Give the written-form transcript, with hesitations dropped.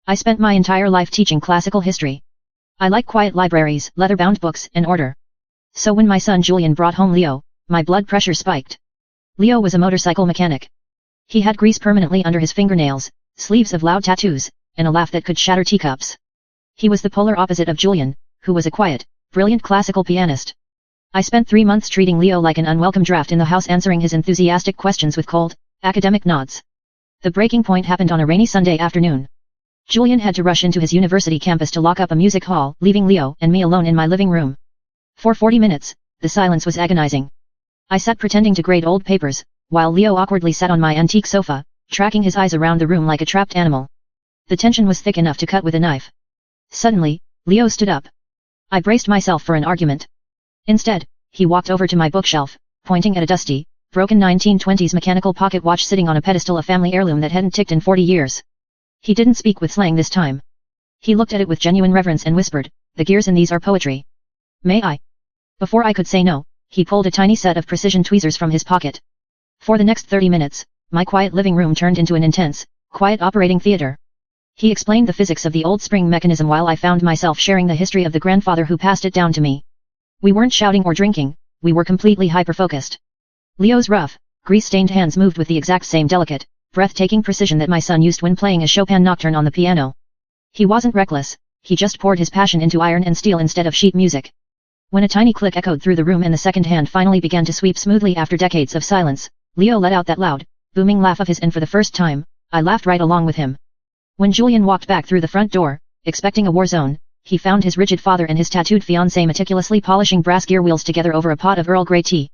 I spent my entire life teaching classical history. I like quiet libraries, leather-bound books, and order. So when my son Julian brought home Leo, my blood pressure spiked. Leo was a motorcycle mechanic. He had grease permanently under his fingernails, sleeves of loud tattoos, and a laugh that could shatter teacups. He was the polar opposite of Julian, who was a quiet, brilliant classical pianist. I spent 3 months treating Leo like an unwelcome draft in the house, answering his enthusiastic questions with cold, academic nods. The breaking point happened on a rainy Sunday afternoon. Julian had to rush into his university campus to lock up a music hall, leaving Leo and me alone in my living room. For 40 minutes, the silence was agonizing. I sat pretending to grade old papers, while Leo awkwardly sat on my antique sofa, tracking his eyes around the room like a trapped animal. The tension was thick enough to cut with a knife. Suddenly, Leo stood up. I braced myself for an argument. Instead, he walked over to my bookshelf, pointing at a dusty, broken 1920s mechanical pocket watch sitting on a pedestal, a family heirloom that hadn't ticked in 40 years. He didn't speak with slang this time. He looked at it with genuine reverence and whispered, "The gears in these are poetry. May I?" Before I could say no, he pulled a tiny set of precision tweezers from his pocket. For the next 30 minutes, my quiet living room turned into an intense, quiet operating theater. He explained the physics of the old spring mechanism while I found myself sharing the history of the grandfather who passed it down to me. We weren't shouting or drinking, we were completely hyper-focused. Leo's rough, grease-stained hands moved with the exact same delicate, breathtaking precision that my son used when playing a Chopin nocturne on the piano. He wasn't reckless, he just poured his passion into iron and steel instead of sheet music. When a tiny click echoed through the room and the second hand finally began to sweep smoothly after decades of silence, Leo let out that loud, booming laugh of his, and for the first time, I laughed right along with him. When Julian walked back through the front door, expecting a war zone, he found his rigid father and his tattooed fiancée meticulously polishing brass gear wheels together over a pot of Earl Grey tea.